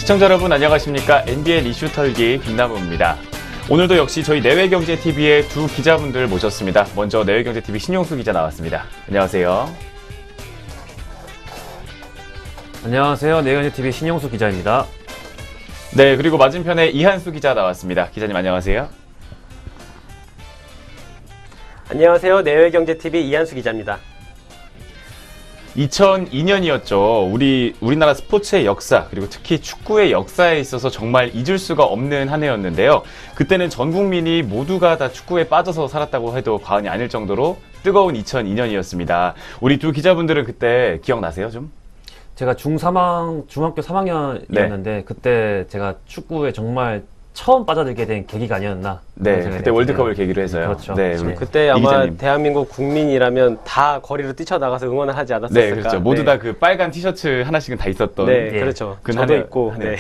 시청자 여러분 안녕하십니까? NBN 이슈 털기 김남우입니다. 오늘도 역시 저희 내외경제TV의 두 기자분들 모셨습니다. 먼저 내외경제TV 신용수 기자 나왔습니다. 안녕하세요. 안녕하세요. 내외경제TV 신용수 기자입니다. 네, 그리고 맞은편에 이한수 기자 나왔습니다. 기자님 안녕하세요. 안녕하세요. 내외경제TV 이한수 기자입니다. 2002년이었죠. 우리나라 스포츠의 역사, 그리고 특히 축구의 역사에 있어서 정말 잊을 수가 없는 한 해였는데요. 그때는 전 국민이 모두가 다 축구에 빠져서 살았다고 해도 과언이 아닐 정도로 뜨거운 2002년이었습니다. 우리 두 기자분들은 그때 기억나세요, 좀? 제가 중학교 3학년이었는데 그때 제가 축구에 정말 처음 빠져들게 된 계기가 아니었나. 네, 그때 월드컵을 계기로 해서요. 그렇죠. 네, 네. 그때 아마 기자님. 대한민국 국민이라면 다 거리로 뛰쳐나가서 응원을 하지 않았을까. 네, 그렇죠. 모두 다 그 빨간 티셔츠 하나씩은 다 있었던. 네, 예. 그렇죠. 그 저도 있고. 네.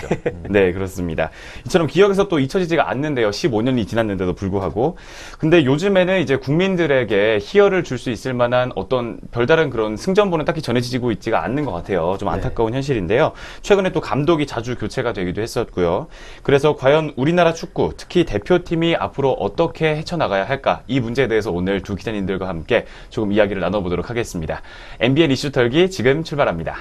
네, 그렇습니다. 이처럼 기억에서 또 잊혀지지가 않는데요. 15년이 지났는데도 불구하고. 근데 요즘에는 이제 국민들에게 희열을 줄 수 있을 만한 어떤 별다른 그런 승전보는 딱히 전해지고 있지가 않는 것 같아요. 좀 안타까운 현실인데요. 최근에 또 감독이 자주 교체가 되기도 했었고요. 그래서 과연 우리나라 축구, 특히 대표팀이 앞으로 어떻게 헤쳐나가야 할까? 이 문제에 대해서 오늘 두 기자님들과 함께 조금 이야기를 나눠보도록 하겠습니다. NBN 이슈 털기 지금 출발합니다.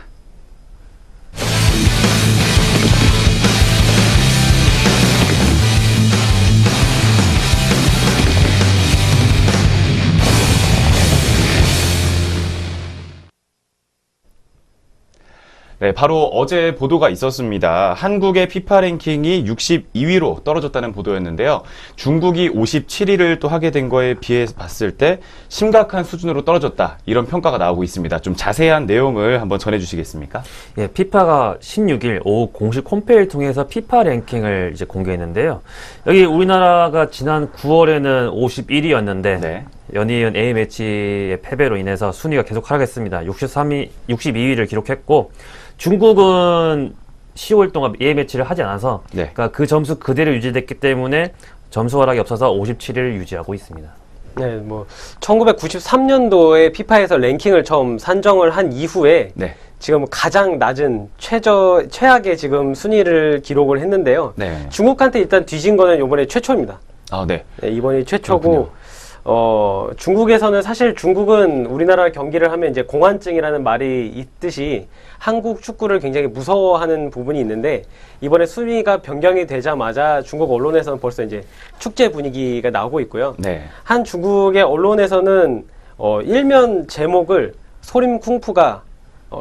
네, 바로 어제 보도가 있었습니다. 한국의 피파 랭킹이 62위로 떨어졌다는 보도였는데요. 중국이 57위를 또 하게 된 거에 비해 봤을 때 심각한 수준으로 떨어졌다. 이런 평가가 나오고 있습니다. 좀 자세한 내용을 한번 전해주시겠습니까? 예, 피파가 16일 오후 공식 홈페이지를 통해서 피파 랭킹을 이제 공개했는데요. 여기 우리나라가 지난 9월에는 51위였는데 네. 연이은 A매치의 패배로 인해서 순위가 계속 하락했습니다. 62위를 기록했고 중국은 10월 동안 A매치를 하지 않아서 네. 그러니까 그 점수 그대로 유지됐기 때문에 점수 하락이 없어서 57위를 유지하고 있습니다. 네, 뭐 1993년도에 피파에서 랭킹을 처음 산정을 한 이후에 네. 지금 가장 낮은 최악의 지금 순위를 기록을 했는데요. 네. 중국한테 일단 뒤진 거는 이번에 최초입니다. 아, 네. 네, 이번이 최초고 그렇군요. 중국에서는 사실 중국은 우리나라 경기를 하면 이제 공안증이라는 말이 있듯이 한국 축구를 굉장히 무서워하는 부분이 있는데 이번에 순위가 변경이 되자마자 중국 언론에서는 벌써 이제 축제 분위기가 나오고 있고요. 네. 한 중국의 언론에서는 일면 제목을 소림 쿵푸가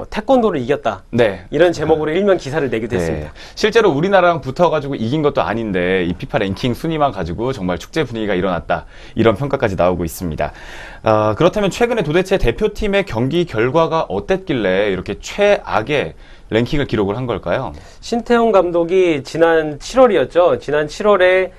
태권도를 이겼다. 네. 이런 제목으로 일면 기사를 내기도 네. 했습니다. 실제로 우리나라랑 붙어가지고 이긴 것도 아닌데 이 피파 랭킹 순위만 가지고 정말 축제 분위기가 일어났다. 이런 평가까지 나오고 있습니다. 그렇다면 최근에 도대체 대표팀의 경기 결과가 어땠길래 이렇게 최악의 랭킹을 기록을 한 걸까요? 신태용 감독이 지난 7월이었죠. 지난 7월에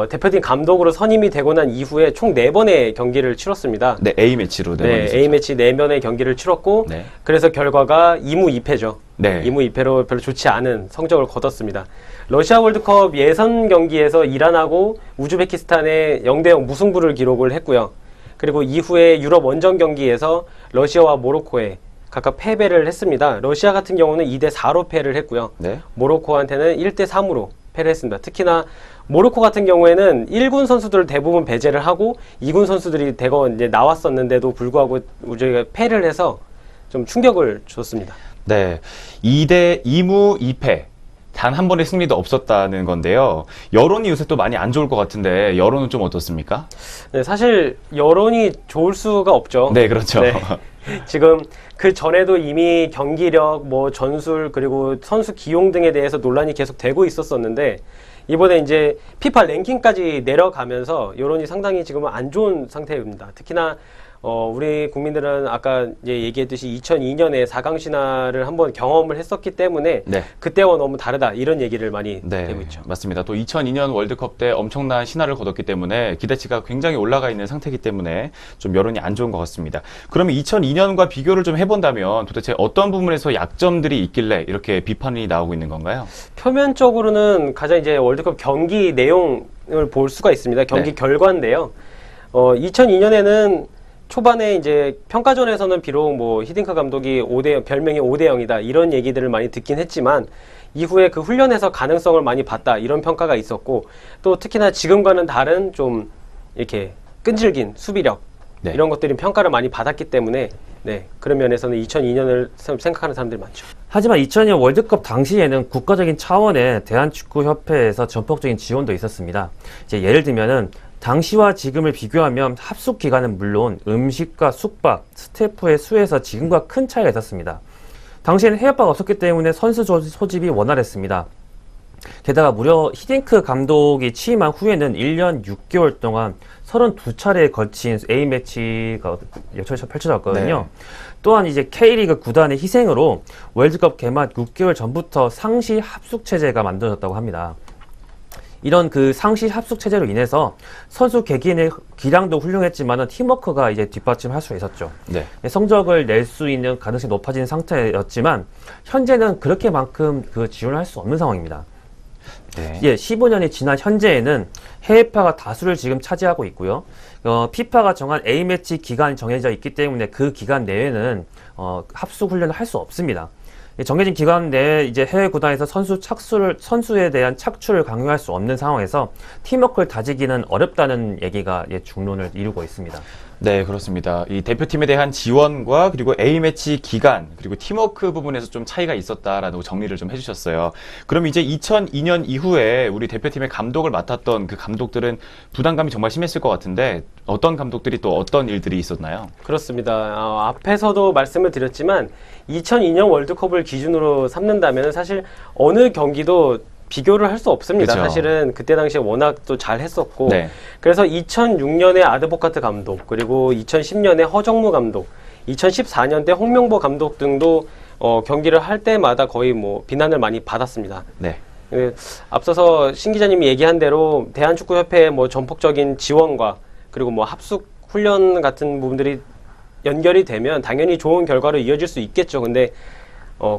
대표팀 감독으로 선임이 되고 난 이후에 총 4번의 경기를 치렀습니다. 네, A매치로. 네, A매치 4번의 경기를 치렀고 네. 그래서 결과가 2무 2패죠. 네. 2무 2패로 별로 좋지 않은 성적을 거뒀습니다. 러시아 월드컵 예선 경기에서 이란하고 우즈베키스탄의 0대0 무승부를 기록을 했고요. 그리고 이후에 유럽 원정 경기에서 러시아와 모로코에 각각 패배를 했습니다. 러시아 같은 경우는 2대4로 패를 했고요. 네. 모로코한테는 1대3으로 패를 했습니다. 특히나 모로코 같은 경우에는 1군 선수들을 대부분 배제를 하고 2군 선수들이 대거 이제 나왔었는데도 불구하고 저희가 패를 해서 좀 충격을 줬습니다. 네. 2무 2패. 단 한 번의 승리도 없었다는 건데요. 여론이 요새 또 많이 안 좋을 것 같은데 여론은 좀 어떻습니까? 네, 사실 여론이 좋을 수가 없죠. 네, 그렇죠. 네. 지금 그 전에도 이미 경기력, 뭐 전술 그리고 선수 기용 등에 대해서 논란이 계속 되고 있었었는데 이번에 이제 피파 랭킹까지 내려가면서 여론이 상당히 지금은 안 좋은 상태입니다. 특히나 우리 국민들은 아까 이제 얘기했듯이 2002년에 4강 신화를 한번 경험을 했었기 때문에 네. 그때와 너무 다르다 이런 얘기를 많이 네, 되고 있죠. 맞습니다. 또 2002년 월드컵 때 엄청난 신화를 거뒀기 때문에 기대치가 굉장히 올라가 있는 상태이기 때문에 좀 여론이 안 좋은 것 같습니다. 그러면 2002년과 비교를 좀 해본다면 도대체 어떤 부분에서 약점들이 있길래 이렇게 비판이 나오고 있는 건가요? 표면적으로는 가장 이제 월드컵 경기 내용을 볼 수가 있습니다. 경기 네. 결과인데요. 2002년에는 초반에 이제 평가전에서는 비록 뭐 히딩크 감독이 별명이 5대 0이다 이런 얘기들을 많이 듣긴 했지만 이후에 그 훈련에서 가능성을 많이 봤다 이런 평가가 있었고 또 특히나 지금과는 다른 좀 이렇게 끈질긴 수비력 네. 이런 것들이 평가를 많이 받았기 때문에 네, 그런 면에서는 2002년을 생각하는 사람들이 많죠. 하지만 2002년 월드컵 당시에는 국가적인 차원의 대한축구협회에서 전폭적인 지원도 있었습니다. 이제 예를 들면은 당시와 지금을 비교하면 합숙 기간은 물론 음식과 숙박, 스태프의 수에서 지금과 큰 차이가 있었습니다. 당시에는 해외파가 없었기 때문에 선수 소집이 원활했습니다. 게다가 무려 히딩크 감독이 취임한 후에는 1년 6개월 동안 32차례에 걸친 A매치가 펼쳐졌거든요. 네. 또한 이제 K리그 구단의 희생으로 월드컵 개막 6개월 전부터 상시 합숙 체제가 만들어졌다고 합니다. 이런 그 상시 합숙 체제로 인해서 선수 개개인의 기량도 훌륭했지만은 팀워크가 이제 뒷받침할 수 있었죠. 네. 성적을 낼 수 있는 가능성이 높아진 상태였지만 현재는 그렇게만큼 그 지원을 할 수 없는 상황입니다. 네. 예, 15년이 지난 현재에는 해외파가 다수를 지금 차지하고 있고요. 피파가 정한 A매치 기간이 정해져 있기 때문에 그 기간 내에는 합숙 훈련을 할 수 없습니다. 정해진 기간 내에 이제 해외 구단에서 선수에 대한 착출을 강요할 수 없는 상황에서 팀워크를 다지기는 어렵다는 얘기가 중론을 이루고 있습니다. 네, 그렇습니다. 이 대표팀에 대한 지원과 그리고 A매치 기간, 그리고 팀워크 부분에서 좀 차이가 있었다라고 정리를 좀 해주셨어요. 그럼 이제 2002년 이후에 우리 대표팀의 감독을 맡았던 그 감독들은 부담감이 정말 심했을 것 같은데 어떤 감독들이 또 어떤 일들이 있었나요? 그렇습니다. 앞에서도 말씀을 드렸지만 2002년 월드컵을 기준으로 삼는다면 사실 어느 경기도 비교를 할 수 없습니다. 그쵸. 사실은 그때 당시에 워낙 또 잘 했었고 네. 그래서 2006년에 아드보카트 감독 그리고 2010년에 허정무 감독 2014년 때 홍명보 감독 등도 경기를 할 때마다 거의 뭐 비난을 많이 받았습니다. 네. 앞서서 신 기자님이 얘기한 대로 대한축구협회의 뭐 전폭적인 지원과 그리고 뭐 합숙 훈련 같은 부분들이 연결이 되면 당연히 좋은 결과로 이어질 수 있겠죠. 근데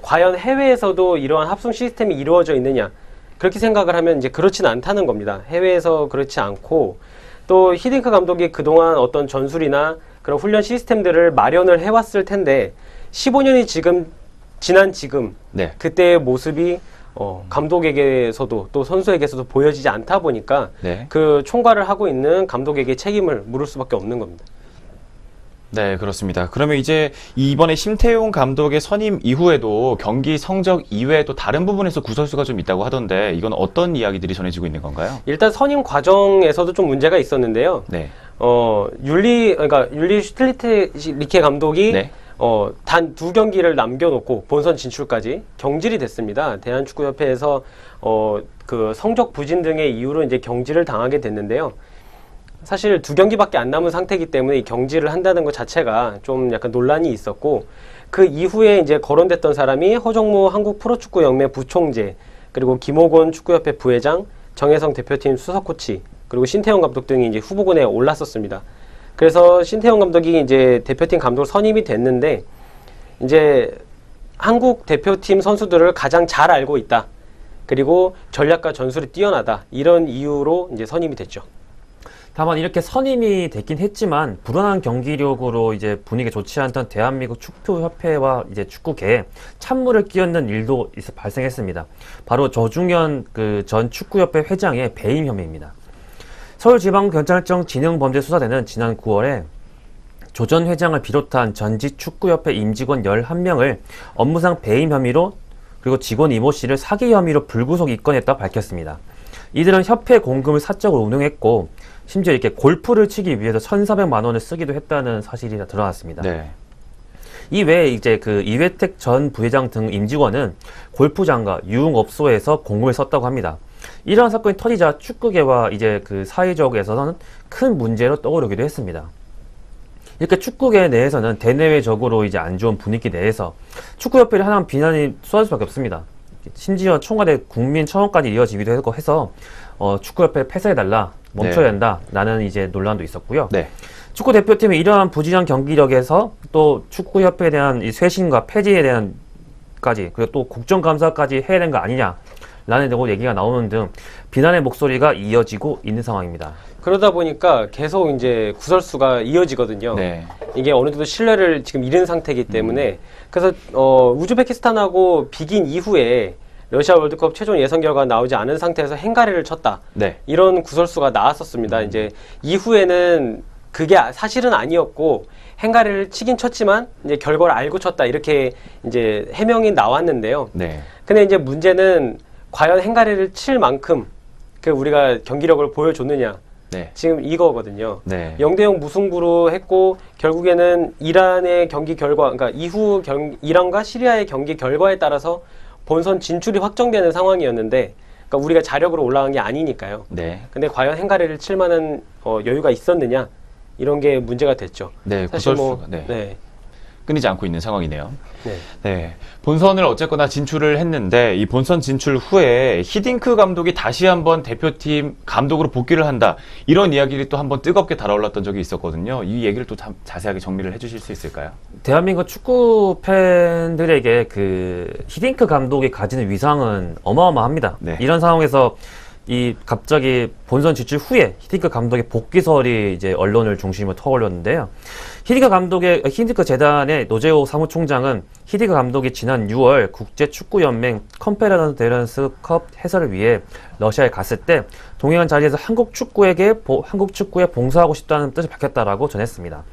과연 해외에서도 이러한 합숙 시스템이 이루어져 있느냐? 그렇게 생각을 하면 이제 그렇지는 않다는 겁니다. 해외에서 그렇지 않고 또 히딩크 감독이 그동안 어떤 전술이나 그런 훈련 시스템들을 마련을 해왔을 텐데 15년이 지난 지금 네. 그때의 모습이 감독에게서도 또 선수에게서도 보여지지 않다 보니까 네. 그 총괄을 하고 있는 감독에게 책임을 물을 수밖에 없는 겁니다. 네, 그렇습니다. 그러면 이제 이번에 심태용 감독의 선임 이후에도 경기 성적 이외에 또 다른 부분에서 구설수가 좀 있다고 하던데 이건 어떤 이야기들이 전해지고 있는 건가요? 일단 선임 과정에서도 좀 문제가 있었는데요. 네. 율리 슈틸리케 감독이 네. 단 2경기를 남겨놓고 본선 진출까지 경질이 됐습니다. 대한축구협회에서 그 성적 부진 등의 이유로 이제 경질을 당하게 됐는데요. 사실 2경기밖에 안 남은 상태이기 때문에 이 경질을 한다는 것 자체가 좀 약간 논란이 있었고 그 이후에 이제 거론됐던 사람이 허정무 한국프로축구연맹 부총재 그리고 김호곤 축구협회 부회장, 정혜성 대표팀 수석 코치 그리고 신태용 감독 등이 이제 후보군에 올랐었습니다. 그래서 신태용 감독이 이제 대표팀 감독 선임이 됐는데 이제 한국 대표팀 선수들을 가장 잘 알고 있다. 그리고 전략과 전술이 뛰어나다. 이런 이유로 이제 선임이 됐죠. 다만 이렇게 선임이 됐긴 했지만 불안한 경기력으로 이제 분위기 좋지 않던 대한민국 축구협회와 이제 축구계에 찬물을 끼얹는 일도 발생했습니다. 바로 조중현 그 전 축구협회 회장의 배임 혐의입니다. 서울지방경찰청 진흥범죄수사대는 지난 9월에 조 전 회장을 비롯한 전직 축구협회 임직원 11명을 업무상 배임 혐의로 그리고 직원 이모 씨를 사기 혐의로 불구속 입건했다고 밝혔습니다. 이들은 협회 공금을 사적으로 운용했고 심지어 이렇게 골프를 치기 위해서 1,400만 원을 쓰기도 했다는 사실이 드러났습니다. 네. 이 외에 이제 그 이회택 전 부회장 등 임직원은 골프장과 유흥업소에서 공금을 썼다고 합니다. 이러한 사건이 터지자 축구계와 이제 그 사회적에서는 큰 문제로 떠오르기도 했습니다. 이렇게 축구계 내에서는 대내외적으로 이제 안 좋은 분위기 내에서 축구협회를 하나만 비난이 쏟아질 수밖에 없습니다. 심지어 청와대 국민청원까지 이어지기도 했고 해서 축구협회 폐쇄해달라, 멈춰야 된다 라는 이제 논란도 있었고요. 네. 축구 대표팀의 이러한 부진한 경기력에서 또 축구협회에 대한 이 쇄신과 폐지에 대한까지 그리고 또 국정감사까지 해야 되는 거 아니냐 라는 얘기가 나오는 등 비난의 목소리가 이어지고 있는 상황입니다. 그러다 보니까 계속 이제 구설수가 이어지거든요. 네. 이게 어느 정도 신뢰를 지금 잃은 상태이기 때문에 그래서 우즈베키스탄하고 비긴 이후에 러시아 월드컵 최종 예선 결과가 나오지 않은 상태에서 행가리를 쳤다. 네. 이런 구설수가 나왔었습니다. 이제 이후에는 그게 사실은 아니었고 행가리를 치긴 쳤지만 이제 결과를 알고 쳤다 이렇게 이제 해명이 나왔는데요. 네. 근데 이제 문제는 과연 행가리를 칠 만큼 그 우리가 경기력을 보여줬느냐. 네. 지금 이거거든요. 네. 0대0 무승부로 했고 결국에는 이란의 경기 결과, 그러니까 이후 이란과 시리아의 경기 결과에 따라서 본선 진출이 확정되는 상황이었는데, 그러니까 우리가 자력으로 올라간 게 아니니까요. 네. 근데 과연 행가리를 칠 만한 여유가 있었느냐 이런 게 문제가 됐죠. 네. 사실 구설수가 네. 끊이지 않고 있는 상황이네요. 네. 네. 본선을 어쨌거나 진출을 했는데 이 본선 진출 후에 히딩크 감독이 다시 한번 대표팀 감독으로 복귀를 한다. 이런 이야기를 또 한번 뜨겁게 달아올랐던 적이 있었거든요. 이 얘기를 또 자세하게 정리를 해주실 수 있을까요? 대한민국 축구 팬들에게 그 히딩크 감독이 가지는 위상은 어마어마합니다. 네. 이런 상황에서 이 갑자기 본선 진출 후에 히딩크 감독의 복귀설이 이제 언론을 중심으로 터올렸는데요. 히딩크 재단의 노재호 사무총장은 히딩크 감독이 지난 6월 국제축구연맹 컨페런스컵 해설을 위해 러시아에 갔을 때 동행한 자리에서 한국 축구에 봉사하고 싶다는 뜻을 밝혔다라고 전했습니다.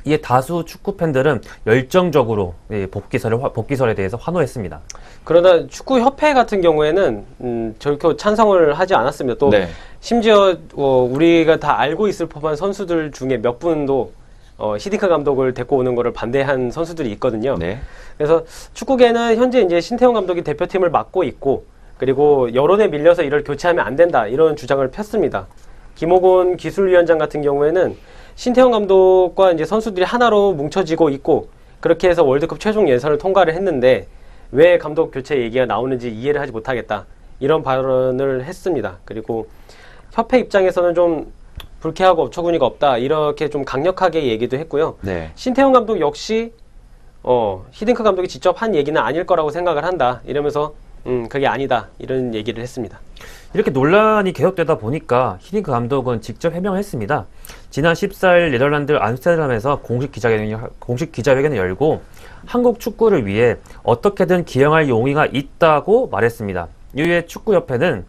이에 다수 축구 팬들은 열정적으로 복귀설에 대해서 환호했습니다. 그러나 축구협회 같은 경우에는 저렇게 찬성을 하지 않았습니다. 또 네. 심지어 우리가 다 알고 있을 법한 선수들 중에 몇 분도 히딩크 감독을 데리고 오는 것을 반대한 선수들이 있거든요. 네. 그래서 축구계는 현재 이제 신태용 감독이 대표팀을 맡고 있고 그리고 여론에 밀려서 이를 교체하면 안 된다 이런 주장을 폈습니다. 김호곤 기술위원장 같은 경우에는 신태용 감독과 이제 선수들이 하나로 뭉쳐지고 있고 그렇게 해서 월드컵 최종 예선을 통과를 했는데 왜 감독 교체 얘기가 나오는지 이해를 하지 못하겠다 이런 발언을 했습니다. 그리고 협회 입장에서는 좀 불쾌하고 어처구니가 없다 이렇게 좀 강력하게 얘기도 했고요. 네. 신태용 감독 역시 히딩크 감독이 직접 한 얘기는 아닐 거라고 생각을 한다 이러면서 그게 아니다 이런 얘기를 했습니다. 이렇게 논란이 계속되다 보니까 히딩크 감독은 직접 해명을 했습니다. 지난 14일 네덜란드 암스테르담에서 공식 기자회견을 열고 한국 축구를 위해 어떻게든 기여할 용의가 있다고 말했습니다. 이후에 축구협회는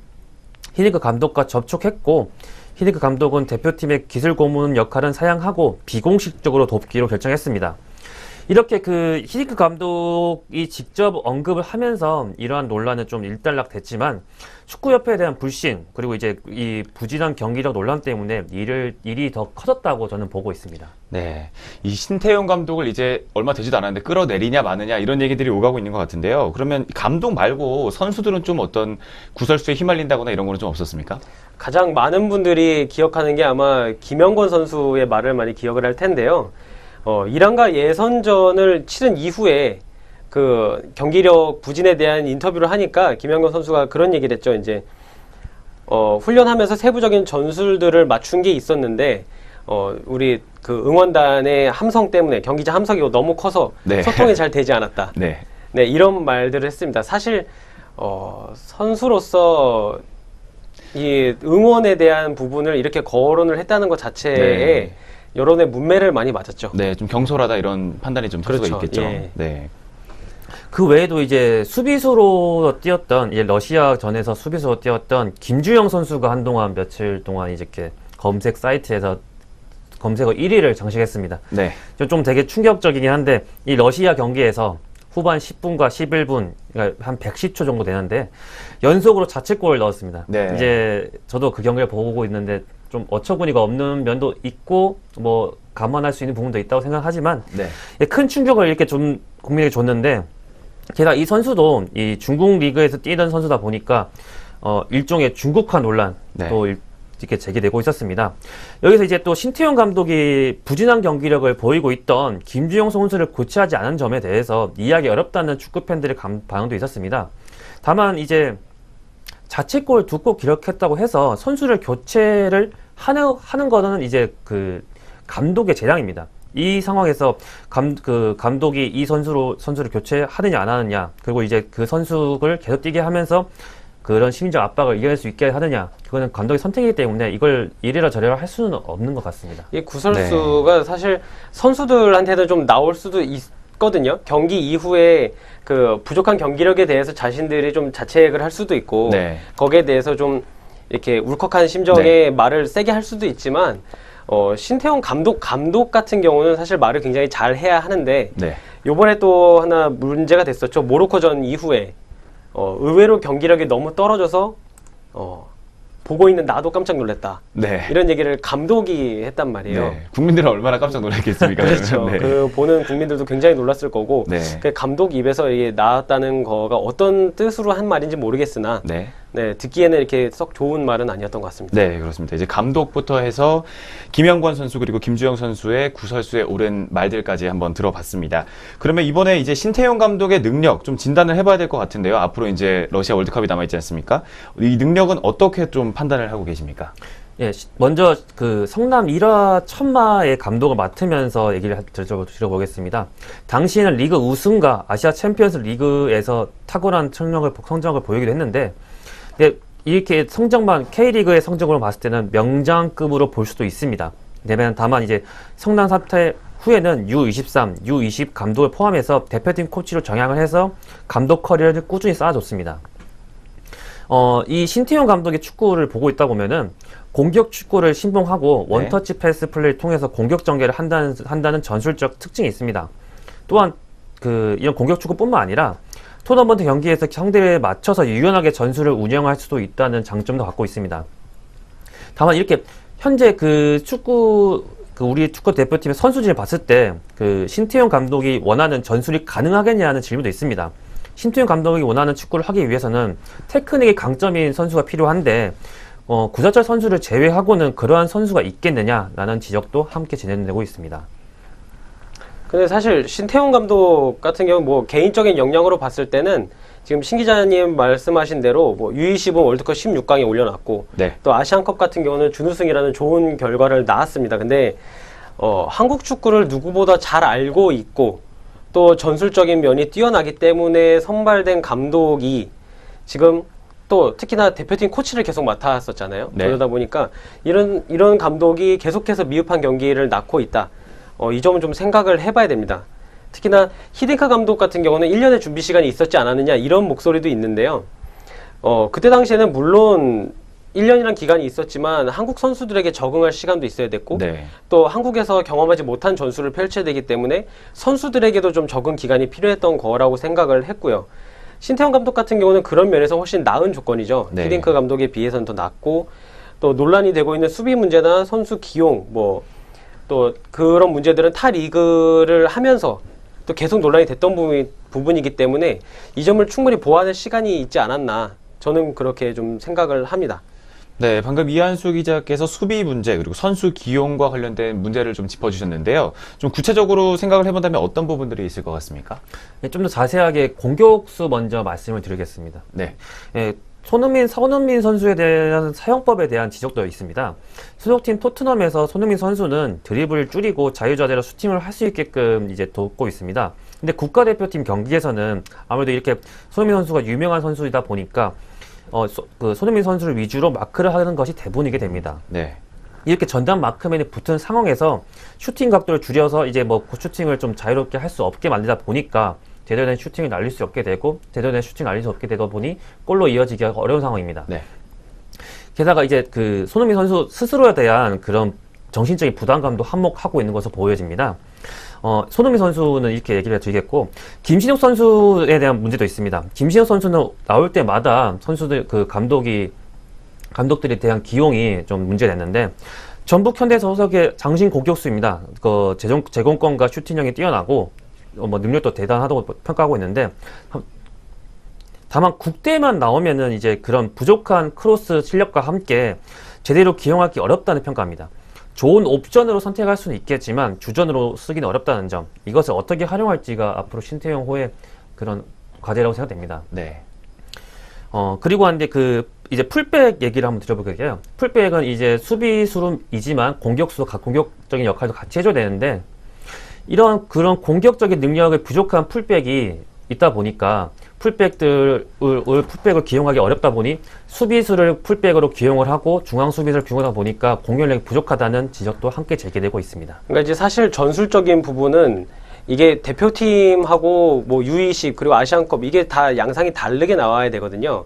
히딩크 감독과 접촉했고 히딩크 감독은 대표팀의 기술 고문 역할은 사양하고 비공식적으로 돕기로 결정했습니다. 이렇게 그 히딩크 감독이 직접 언급을 하면서 이러한 논란은 좀 일단락됐지만 축구협회에 대한 불신 그리고 이제 이 부진한 경기력 논란 때문에 일이 더 커졌다고 저는 보고 있습니다. 네. 이 신태용 감독을 이제 얼마 되지도 않았는데 끌어내리냐 마느냐 이런 얘기들이 오가고 있는 것 같은데요. 그러면 감독 말고 선수들은 좀 어떤 구설수에 휘말린다거나 이런 거는 좀 없었습니까? 가장 많은 분들이 기억하는 게 아마 김영권 선수의 말을 많이 기억을 할 텐데요. 이란과 예선전을 치른 이후에 그 경기력 부진에 대한 인터뷰를 하니까 김영권 선수가 그런 얘기를 했죠. 이제 훈련하면서 세부적인 전술들을 맞춘 게 있었는데 우리 그 응원단의 함성 때문에 경기장 함성이 너무 커서 네. 소통이 잘 되지 않았다. 네. 네, 이런 말들을 했습니다. 사실 선수로서 이 응원에 대한 부분을 이렇게 거론을 했다는 것 자체에 네. 여론의 문매를 많이 맞았죠. 네, 좀 경솔하다 이런 판단이 좀 들 수가 그렇죠. 있겠죠. 예. 네. 그 외에도 이제 수비수로 뛰었던 러시아전에서 수비수로 뛰었던 김주영 선수가 한동안 며칠 동안 이렇게 검색 사이트에서 검색어 1위를 장식했습니다. 네. 좀 되게 충격적이긴 한데 이 러시아 경기에서 후반 10분과 11분, 그러니까 한 110초 정도 되는데 연속으로 자책골을 넣었습니다. 네. 이제 저도 그 경기를 보고 있는데 좀 어처구니가 없는 면도 있고 뭐 감안할 수 있는 부분도 있다고 생각하지만 네. 큰 충격을 이렇게 좀 국민에게 줬는데 게다가 이 선수도 이 중국 리그에서 뛰던 선수다 보니까 일종의 중국화 논란 네. 또 이렇게 제기되고 있었습니다. 여기서 이제 또 신태용 감독이 부진한 경기력을 보이고 있던 김주영 선수를 교체하지 않은 점에 대해서 이해하기 어렵다는 축구 팬들의 반응도 있었습니다. 다만 이제 자책골 2골 기록했다고 해서 선수를 교체를 하는 거는 이제 그 감독의 재량입니다. 이 상황에서 감독이 이 선수를 교체하느냐 안 하느냐 그리고 이제 그 선수를 계속 뛰게 하면서 그런 심리적 압박을 이겨낼 수 있게 하느냐, 그거는 감독의 선택이기 때문에 이걸 이래라 저래라 할 수는 없는 것 같습니다. 이 구설수가 사실 선수들한테는 좀 나올 수도 있거든요. 경기 이후에 그 부족한 경기력에 대해서 자신들이 좀 자책을 할 수도 있고 네. 거기에 대해서 좀 이렇게 울컥한 심정의 말을 세게 할 수도 있지만 신태용 감독 같은 경우는 사실 말을 굉장히 잘 해야 하는데 네. 요번에 또 하나 문제가 됐었죠. 모로코전 이후에 의외로 경기력이 너무 떨어져서 보고 있는 나도 깜짝 놀랐다. 네. 이런 얘기를 감독이 했단 말이에요. 네. 국민들은 얼마나 깜짝 놀랐겠습니까? 그렇죠. 네. 그 보는 국민들도 굉장히 놀랐을 거고 네. 그 감독 입에서 이게 나왔다는 거가 어떤 뜻으로 한 말인지 모르겠으나 네. 네, 듣기에는 이렇게 썩 좋은 말은 아니었던 것 같습니다. 네, 그렇습니다. 이제 감독부터 해서 김영권 선수 그리고 김주영 선수의 구설수에 오른 말들까지 한번 들어봤습니다. 그러면 이번에 이제 신태용 감독의 능력 좀 진단을 해봐야 될 것 같은데요. 앞으로 이제 러시아 월드컵이 남아있지 않습니까? 이 능력은 어떻게 좀 판단을 하고 계십니까? 예, 먼저 그 성남 1화 천마의 감독을 맡으면서 얘기를 드려보겠습니다. 당시에는 리그 우승과 아시아 챔피언스 리그에서 탁월한 성적을 보이기도 했는데, 근데 이렇게 성적만 K리그의 성적으로 봤을 때는 명장급으로 볼 수도 있습니다. 다만 이제 성남 사태 후에는 U23, U20 감독을 포함해서 대표팀 코치로 정향을 해서 감독 커리어를 꾸준히 쌓아줬습니다. 이 신태용 감독의 축구를 보고 있다 보면은 공격 축구를 신봉하고 네. 원터치 패스 플레이를 통해서 공격 전개를 한다는 전술적 특징이 있습니다. 또한 이런 공격 축구뿐만 아니라 토너먼트 경기에서 상대에 맞춰서 유연하게 전술을 운영할 수도 있다는 장점도 갖고 있습니다. 다만 이렇게 현재 우리 축구 대표팀의 선수진을 봤을 때 신태용 감독이 원하는 전술이 가능하겠냐는 질문도 있습니다. 신태용 감독이 원하는 축구를 하기 위해서는 테크닉이 강점인 선수가 필요한데 구자철 선수를 제외하고는 그러한 선수가 있겠느냐라는 지적도 함께 진행되고 있습니다. 근데 사실 신태용 감독 같은 경우 뭐 개인적인 역량으로 봤을 때는 지금 신 기자님 말씀하신 대로 뭐 U20은 월드컵 16강에 올려놨고 네. 또 아시안컵 같은 경우는 준우승이라는 좋은 결과를 낳았습니다. 근데 한국 축구를 누구보다 잘 알고 있고 또 전술적인 면이 뛰어나기 때문에 선발된 감독이 지금 또 특히나 대표팀 코치를 계속 맡았었잖아요. 네. 그러다 보니까 이런 감독이 계속해서 미흡한 경기를 낳고 있다. 이 점은 좀 생각을 해봐야 됩니다. 특히나 히딩크 감독 같은 경우는 1년의 준비 시간이 있었지 않았느냐 이런 목소리도 있는데요. 그때 당시에는 물론 1년이란 기간이 있었지만 한국 선수들에게 적응할 시간도 있어야 됐고 네. 또 한국에서 경험하지 못한 전술을 펼쳐야 되기 때문에 선수들에게도 좀 적응 기간이 필요했던 거라고 생각을 했고요. 신태용 감독 같은 경우는 그런 면에서 훨씬 나은 조건이죠. 네. 히딩크 감독에 비해서는 더 낫고 또 논란이 되고 있는 수비 문제나 선수 기용 또 그런 문제들은 타 리그를 하면서 또 계속 논란이 됐던 부분이기 때문에 이 점을 충분히 보완할 시간이 있지 않았나 저는 그렇게 좀 생각을 합니다. 네, 방금 이한수 기자께서 수비 문제 그리고 선수 기용과 관련된 문제를 좀 짚어주셨는데요. 좀 구체적으로 생각을 해본다면 어떤 부분들이 있을 것 같습니까? 좀 더 자세하게 공격수 먼저 말씀을 드리겠습니다. 네. 손흥민 선수에 대한 사용법에 대한 지적도 있습니다. 소속팀 토트넘에서 손흥민 선수는 드리블을 줄이고 자유자재로 슈팅을 할 수 있게끔 이제 돕고 있습니다. 근데 국가대표팀 경기에서는 아무래도 이렇게 손흥민 선수가 유명한 선수이다 보니까 손흥민 선수를 위주로 마크를 하는 것이 대부분이게 됩니다. 네. 이렇게 전담 마크맨이 붙은 상황에서 슈팅 각도를 줄여서 이제 그 슈팅을 좀 자유롭게 할 수 없게 만들다 보니까 제대로 된 슈팅을 날릴 수 없게 되고 제대로 된 슈팅을 날릴 수 없게 되다 보니 골로 이어지기가 어려운 상황입니다. 네. 게다가 이제 손흥민 선수 스스로에 대한 그런 정신적인 부담감도 한몫하고 있는 것으로 보여집니다. 손흥민 선수는 이렇게 얘기를 드리겠고, 김신욱 선수에 대한 문제도 있습니다. 김신욱 선수는 나올 때마다 선수들, 감독들에 대한 기용이 좀 문제됐는데, 전북 현대 소속의 장신 공격수입니다. 제공권과 슈팅력이 뛰어나고, 능력도 대단하다고 평가하고 있는데, 다만 국대만 나오면은 이제 그런 부족한 크로스 실력과 함께 제대로 기용하기 어렵다는 평가입니다. 좋은 옵션으로 선택할 수는 있겠지만 주전으로 쓰기는 어렵다는 점, 이것을 어떻게 활용할지가 앞으로 신태용 호의 그런 과제라고 생각됩니다. 네. 그리고 한데 이제 풀백 얘기를 한번 드려볼게요. 풀백은 이제 수비수이지만 공격적인 역할도 같이 해줘야 되는데, 그런 공격적인 능력을 부족한 풀백이 있다 보니까 풀백을 기용하기 어렵다 보니 수비수를 풀백으로 기용을 하고 중앙 수비수를 기용하다 보니까 공격력이 부족하다는 지적도 함께 제기되고 있습니다. 그러니까 이제 사실 전술적인 부분은 이게 대표팀하고 뭐 U20 그리고 아시안컵 이게 다 양상이 다르게 나와야 되거든요.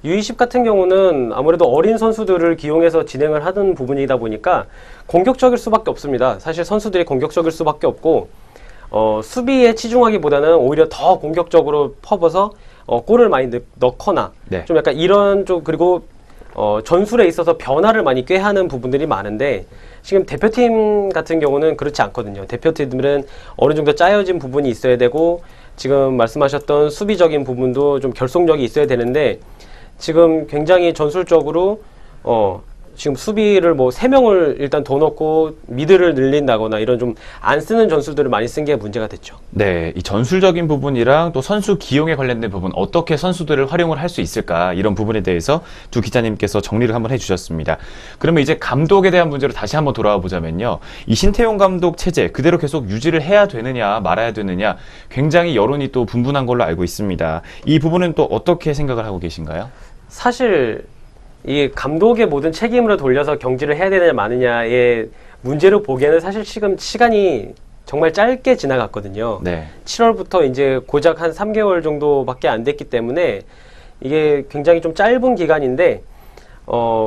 U20 같은 경우는 아무래도 어린 선수들을 기용해서 진행을 하던 부분이다 보니까 공격적일 수밖에 없습니다. 사실 선수들이 공격적일 수밖에 없고 수비에 치중하기보다는 오히려 더 공격적으로 퍼버서 골을 많이 넣거나 네. 좀 약간 이런 쪽 그리고 전술에 있어서 변화를 많이 꾀하는 부분들이 많은데 지금 대표팀 같은 경우는 그렇지 않거든요. 대표팀들은 어느 정도 짜여진 부분이 있어야 되고 지금 말씀하셨던 수비적인 부분도 좀 결속력이 있어야 되는데 지금 굉장히 전술적으로 지금 수비를 뭐 3명을 일단 더 넣고 미드를 늘린다거나 이런 좀 안 쓰는 전술들을 많이 쓴 게 문제가 됐죠. 네, 이 전술적인 부분이랑 또 선수 기용에 관련된 부분, 어떻게 선수들을 활용을 할 수 있을까, 이런 부분에 대해서 두 기자님께서 정리를 한번 해주셨습니다. 그러면 이제 감독에 대한 문제로 다시 한번 돌아와 보자면요. 이 신태용 감독 체제 그대로 계속 유지를 해야 되느냐 말아야 되느냐 굉장히 여론이 또 분분한 걸로 알고 있습니다. 이 부분은 또 어떻게 생각을 하고 계신가요? 사실 이 감독의 모든 책임으로 돌려서 경질을 해야 되느냐 마느냐의 문제로 보기에는 사실 지금 시간이 정말 짧게 지나갔거든요. 네. 7월부터 이제 고작 한 3개월 정도밖에 안 됐기 때문에 이게 굉장히 좀 짧은 기간인데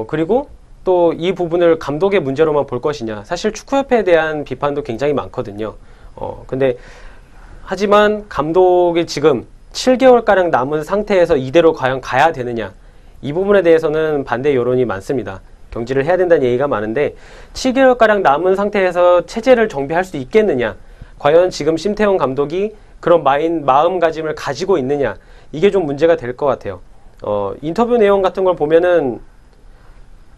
그리고 또 이 부분을 감독의 문제로만 볼 것이냐. 사실 축구협회에 대한 비판도 굉장히 많거든요. 근데 하지만 감독이 지금 7개월가량 남은 상태에서 이대로 과연 가야 되느냐. 이 부분에 대해서는 반대 여론이 많습니다. 경질을 해야 된다는 얘기가 많은데 7개월가량 남은 상태에서 체제를 정비할 수 있겠느냐. 과연 지금 심태영 감독이 그런 마음가짐을 가지고 있느냐. 이게 좀 문제가 될 것 같아요. 인터뷰 내용 같은 걸 보면은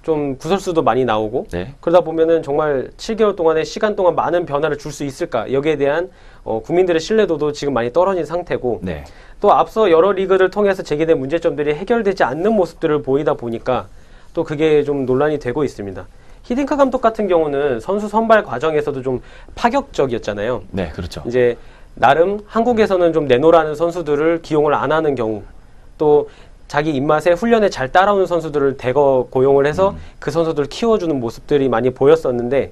좀 구설수도 많이 나오고 네. 그러다 보면은 정말 7개월 동안의 시간 동안 많은 변화를 줄 수 있을까. 여기에 대한 국민들의 신뢰도도 지금 많이 떨어진 상태고 네. 또 앞서 여러 리그를 통해서 제기된 문제점들이 해결되지 않는 모습들을 보이다 보니까 또 그게 좀 논란이 되고 있습니다. 히딩크 감독 같은 경우는 선수 선발 과정에서도 좀 파격적이었잖아요. 네, 그렇죠. 이제 나름 한국에서는 좀 내놓으라는 선수들을 기용을 안 하는 경우 또 자기 입맛에 훈련에 잘 따라오는 선수들을 대거 고용을 해서 그 선수들을 키워주는 모습들이 많이 보였었는데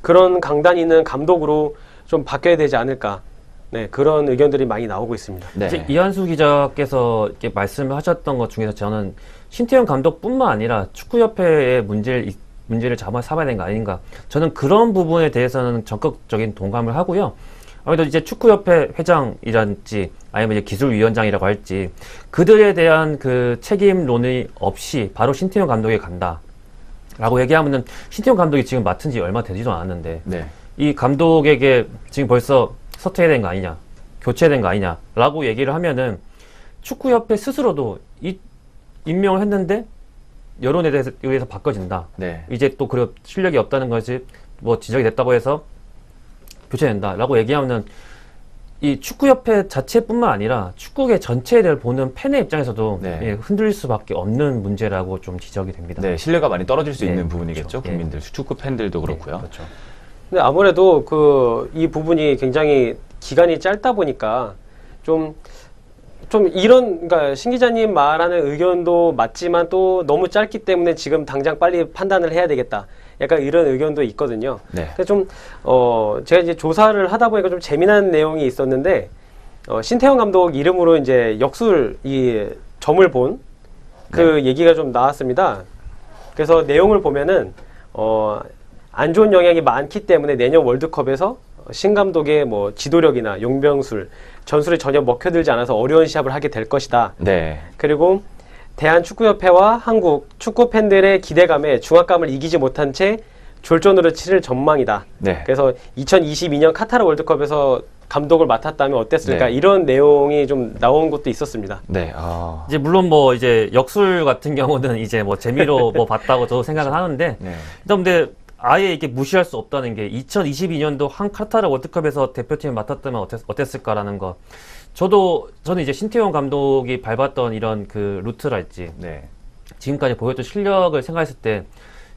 그런 강단 있는 감독으로 좀 바뀌어야 되지 않을까. 네, 그런 의견들이 많이 나오고 있습니다. 네. 이제 이한수 기자께서 이렇게 말씀을 하셨던 것 중에서 저는 신태용 감독뿐만 아니라 축구협회의 문제를 잡아야 되는 거 아닌가. 저는 그런 부분에 대해서는 적극적인 동감을 하고요. 아무래도 이제 축구협회 회장이랄지 아니면 이제 기술위원장이라고 할지 그들에 대한 그 책임론이 없이 바로 신태용 감독에 간다. 라고 얘기하면은 신태용 감독이 지금 맡은 지 얼마 되지도 않았는데 네. 이 감독에게 지금 벌써 사퇴해야 된 거 아니냐, 교체된 거 아니냐, 라고 얘기를 하면은 축구협회 스스로도 임명을 했는데 여론에 의해서 바꿔진다. 네. 이제 또 그 실력이 없다는 것이 뭐 지적이 됐다고 해서 교체된다. 라고 얘기하면은 이 축구협회 자체뿐만 아니라 축구계 전체에 대해 보는 팬의 입장에서도 네. 예, 흔들릴 수밖에 없는 문제라고 좀 지적이 됩니다. 네, 신뢰가 많이 떨어질 수 네, 있는 부분이겠죠. 그렇죠. 국민들, 축구 팬들도 그렇고요. 네, 그렇죠. 근데 아무래도 이 부분이 굉장히 기간이 짧다 보니까 좀 그러니까 신 기자님 말하는 의견도 맞지만 또 너무 짧기 때문에 지금 당장 빨리 판단을 해야 되겠다. 약간 이런 의견도 있거든요. 네. 그래서 제가 이제 조사를 하다 보니까 좀 재미난 내용이 있었는데, 신태영 감독 이름으로 이제 역술 점을 본 그 얘기가 좀 나왔습니다. 그래서 내용을 보면은, 안 좋은 영향이 많기 때문에 내년 월드컵에서 신 감독의 뭐 지도력이나 용병술, 전술에 전혀 먹혀들지 않아서 어려운 시합을 하게 될 것이다. 네. 그리고 대한축구협회와 한국 축구 팬들의 기대감에 중압감을 이기지 못한 채 졸전으로 치를 전망이다. 네. 그래서 2022년 카타르 월드컵에서 감독을 맡았다면 어땠을까? 네. 이런 내용이 좀 나온 것도 있었습니다. 네. 이제 물론 뭐 이제 역술 같은 경우는 이제 뭐 재미로 뭐 봤다고 저도 생각은 하는데 네. 일단 근데 아예 이게 무시할 수 없다는 게 2022년도 한 카타르 월드컵에서 대표팀을 맡았다면 어땠을까라는 거. 저는 이제 신태용 감독이 밟았던 이런 그 루트랄지 네. 지금까지 보였던 실력을 생각했을 때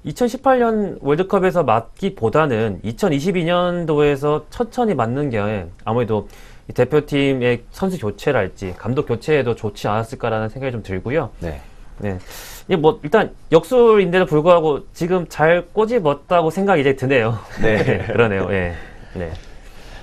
2018년 월드컵에서 맡기보다는 2022년도에서 천천히 맡는 게 아무래도 이 대표팀의 선수 교체랄지 감독 교체에도 좋지 않았을까라는 생각이 좀 들고요. 네. 네. 이게 뭐 일단 역술인데도 불구하고 지금 잘 꼬집었다고 생각이 이제 드네요. 네. 그러네요. 예. 네.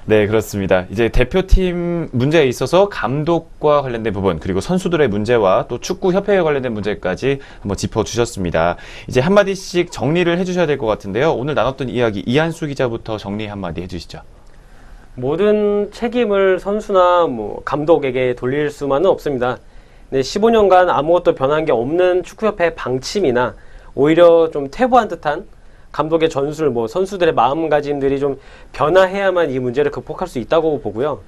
네, 그렇습니다. 이제 대표팀 문제에 있어서 감독과 관련된 부분, 그리고 선수들의 문제와 또 축구협회에 관련된 문제까지 한번 짚어주셨습니다. 이제 한마디씩 정리를 해주셔야 될 것 같은데요. 오늘 나눴던 이야기 이한수 기자부터 정리 한마디 해주시죠. 모든 책임을 선수나 뭐 감독에게 돌릴 수만은 없습니다. 네, 15년간 아무것도 변한 게 없는 축구협회 방침이나 오히려 좀 퇴보한 듯한 감독의 전술, 뭐 선수들의 마음가짐들이 좀 변화해야만 이 문제를 극복할 수 있다고 보고요.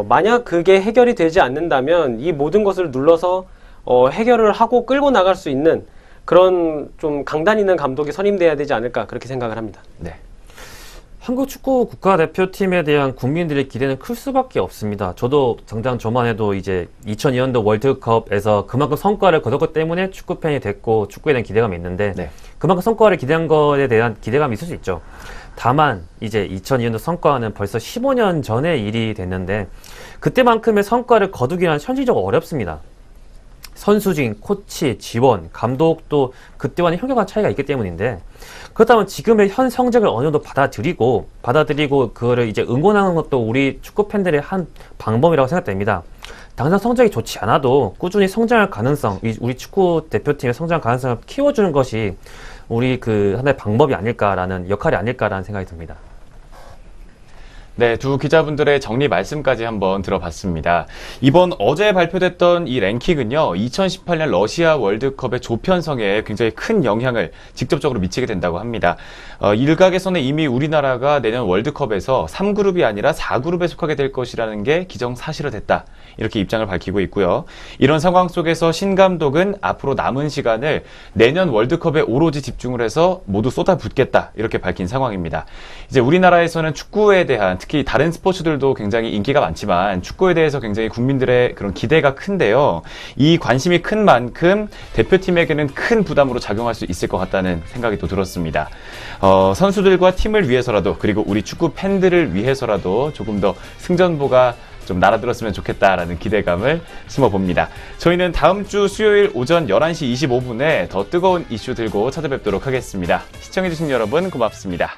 만약 그게 해결이 되지 않는다면 이 모든 것을 눌러서 해결을 하고 끌고 나갈 수 있는 그런 좀 강단 있는 감독이 선임돼야 되지 않을까 그렇게 생각을 합니다. 네. 한국 축구 국가대표팀에 대한 국민들의 기대는 클 수밖에 없습니다. 저도 당장 저만 해도 이제 2002년도 월드컵에서 그만큼 성과를 거뒀기 때문에 축구팬이 됐고 축구에 대한 기대감이 있는데 네. 그만큼 성과를 기대한 것에 대한 기대감이 있을 수 있죠. 다만 이제 2002년도 성과는 벌써 15년 전의 일이 됐는데 그때만큼의 성과를 거두기는 현실적으로 어렵습니다. 선수진, 코치, 지원, 감독도 그때와는 현격한 차이가 있기 때문인데 그렇다면 지금의 현 성적을 어느 정도 받아들이고 그거를 이제 응원하는 것도 우리 축구 팬들의 한 방법이라고 생각됩니다. 당장 성적이 좋지 않아도 꾸준히 성장할 가능성, 우리 축구 대표팀의 성장 가능성을 키워주는 것이 우리 그 하나의 방법이 아닐까라는 역할이 아닐까라는 생각이 듭니다. 네, 두 기자분들의 정리 말씀까지 한번 들어봤습니다. 이번 어제 발표됐던 이 랭킹은요, 2018년 러시아 월드컵의 조편성에 굉장히 큰 영향을 직접적으로 미치게 된다고 합니다. 일각에서는 이미 우리나라가 내년 월드컵에서 3그룹이 아니라 4그룹에 속하게 될 것이라는 게 기정사실화됐다. 이렇게 입장을 밝히고 있고요. 이런 상황 속에서 신 감독은 앞으로 남은 시간을 내년 월드컵에 오로지 집중을 해서 모두 쏟아붓겠다. 이렇게 밝힌 상황입니다. 이제 우리나라에서는 축구에 대한 특히 다른 스포츠들도 굉장히 인기가 많지만 축구에 대해서 굉장히 국민들의 그런 기대가 큰데요. 이 관심이 큰 만큼 대표팀에게는 큰 부담으로 작용할 수 있을 것 같다는 생각이 또 들었습니다. 선수들과 팀을 위해서라도 그리고 우리 축구 팬들을 위해서라도 조금 더 승전보가 좀 날아들었으면 좋겠다라는 기대감을 심어봅니다. 저희는 다음 주 수요일 오전 11시 25분에 더 뜨거운 이슈 들고 찾아뵙도록 하겠습니다. 시청해주신 여러분 고맙습니다.